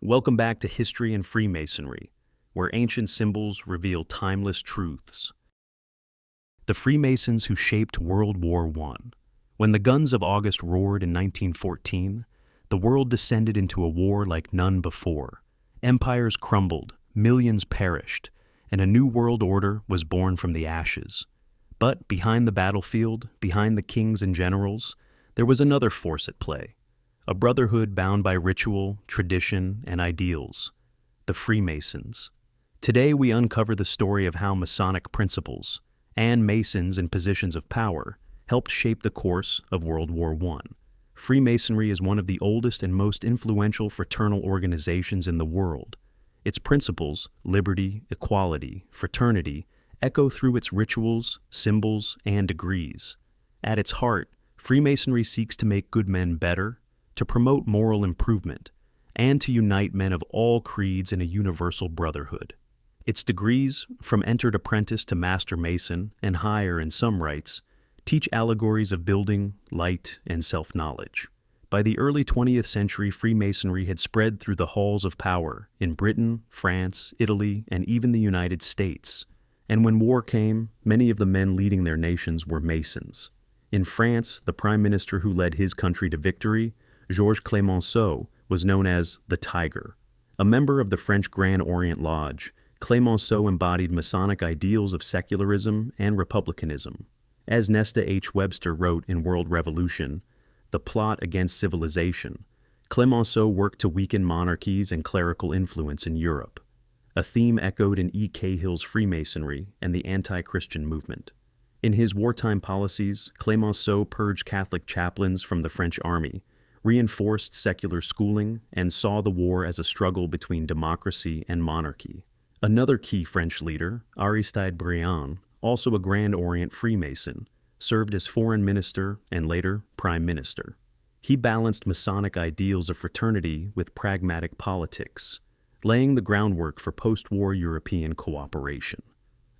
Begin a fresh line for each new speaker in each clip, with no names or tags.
Welcome back to History and Freemasonry, where ancient symbols reveal timeless truths. The Freemasons who shaped World War I. When the guns of August roared in 1914, the world descended into a war like none before. Empires crumbled, millions perished, and a new world order was born from the ashes. But behind the battlefield, behind the kings and generals, there was another force at play. A brotherhood bound by ritual, tradition, and ideals. The Freemasons. Today we uncover the story of how Masonic principles, and Masons in positions of power, helped shape the course of World War I. Freemasonry is one of the oldest and most influential fraternal organizations in the world. Its principles, liberty, equality, fraternity, echo through its rituals, symbols, and degrees. At its heart, Freemasonry seeks to make good men better, to promote moral improvement, and to unite men of all creeds in a universal brotherhood. Its degrees, from entered apprentice to master mason, and higher in some rites, teach allegories of building, light, and self-knowledge. By the early 20th century, Freemasonry had spread through the halls of power in Britain, France, Italy, and even the United States. And when war came, many of the men leading their nations were Masons. In France, the prime minister who led his country to victory, Georges Clemenceau, was known as the Tiger. A member of the French Grand Orient Lodge, Clemenceau embodied Masonic ideals of secularism and republicanism. As Nesta H. Webster wrote in World Revolution, The Plot Against Civilization, Clemenceau worked to weaken monarchies and clerical influence in Europe, a theme echoed in E. Cahill's Freemasonry and the anti-Christian movement. In his wartime policies, Clemenceau purged Catholic chaplains from the French army, reinforced secular schooling, and saw the war as a struggle between democracy and monarchy. Another key French leader, Aristide Briand, also a Grand Orient Freemason, served as foreign minister and later prime minister. He balanced Masonic ideals of fraternity with pragmatic politics, laying the groundwork for post-war European cooperation.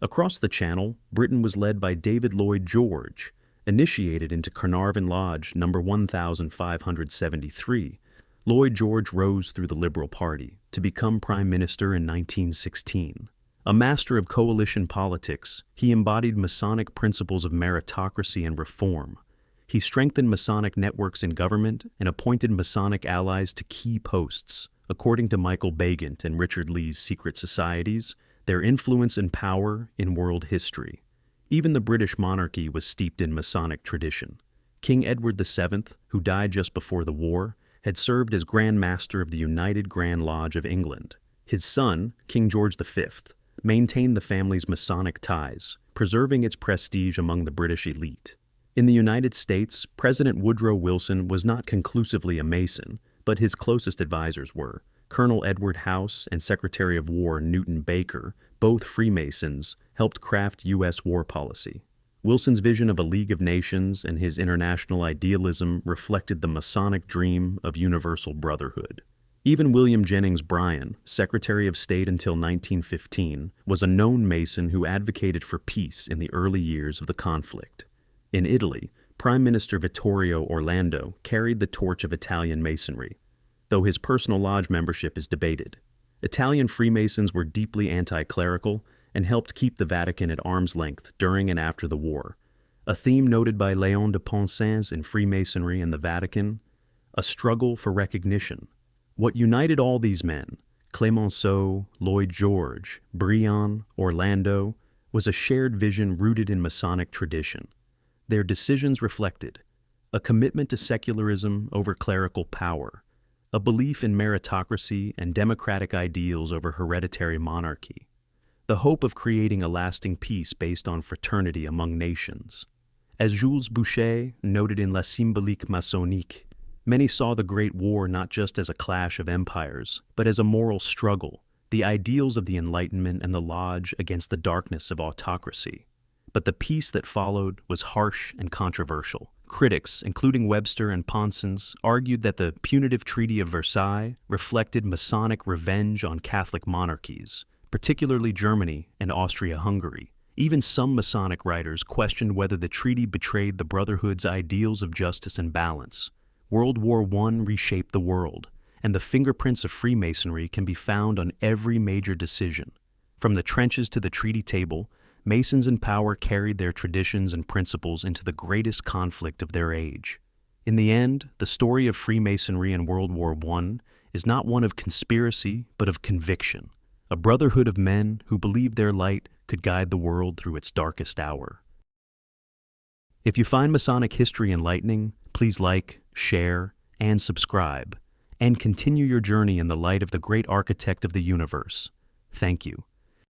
Across the Channel, Britain was led by David Lloyd George, initiated into Carnarvon Lodge No. 1573. Lloyd George rose through the Liberal Party to become Prime Minister in 1916. A master of coalition politics, he embodied Masonic principles of meritocracy and reform. He strengthened Masonic networks in government and appointed Masonic allies to key posts. According to Michael Baigent and Richard Lee's Secret Societies, their influence and power in world history. Even the British monarchy was steeped in Masonic tradition. King Edward VII, who died just before the war, had served as Grand Master of the United Grand Lodge of England. His son, King George V, maintained the family's Masonic ties, preserving its prestige among the British elite. In the United States, President Woodrow Wilson was not conclusively a Mason, but his closest advisors were. Colonel Edward House and Secretary of War Newton Baker, both Freemasons, helped craft U.S. war policy. Wilson's vision of a League of Nations and his international idealism reflected the Masonic dream of universal brotherhood. Even William Jennings Bryan, Secretary of State until 1915, was a known Mason who advocated for peace in the early years of the conflict. In Italy, Prime Minister Vittorio Orlando carried the torch of Italian Masonry, though his personal lodge membership is debated. Italian Freemasons were deeply anti-clerical and helped keep the Vatican at arm's length during and after the war. A theme noted by Léon de Ponsens in Freemasonry and the Vatican, a struggle for recognition. What united all these men, Clemenceau, Lloyd George, Briand, Orlando, was a shared vision rooted in Masonic tradition. Their decisions reflected a commitment to secularism over clerical power, a belief in meritocracy and democratic ideals over hereditary monarchy, the hope of creating a lasting peace based on fraternity among nations. As Jules Boucher noted in La Symbolique Masonique, many saw the Great War not just as a clash of empires, but as a moral struggle, the ideals of the Enlightenment and the Lodge against the darkness of autocracy. But the peace that followed was harsh and controversial. Critics, including Webster and Ponsens, argued that the punitive Treaty of Versailles reflected Masonic revenge on Catholic monarchies, particularly Germany and Austria-Hungary. Even some Masonic writers questioned whether the treaty betrayed the Brotherhood's ideals of justice and balance. World War I reshaped the world, and the fingerprints of Freemasonry can be found on every major decision. From the trenches to the treaty table, Masons in power carried their traditions and principles into the greatest conflict of their age. In the end, the story of Freemasonry in World War I is not one of conspiracy, but of conviction, a brotherhood of men who believed their light could guide the world through its darkest hour. If you find Masonic history enlightening, please like, share, and subscribe, and continue your journey in the light of the great architect of the universe. Thank you.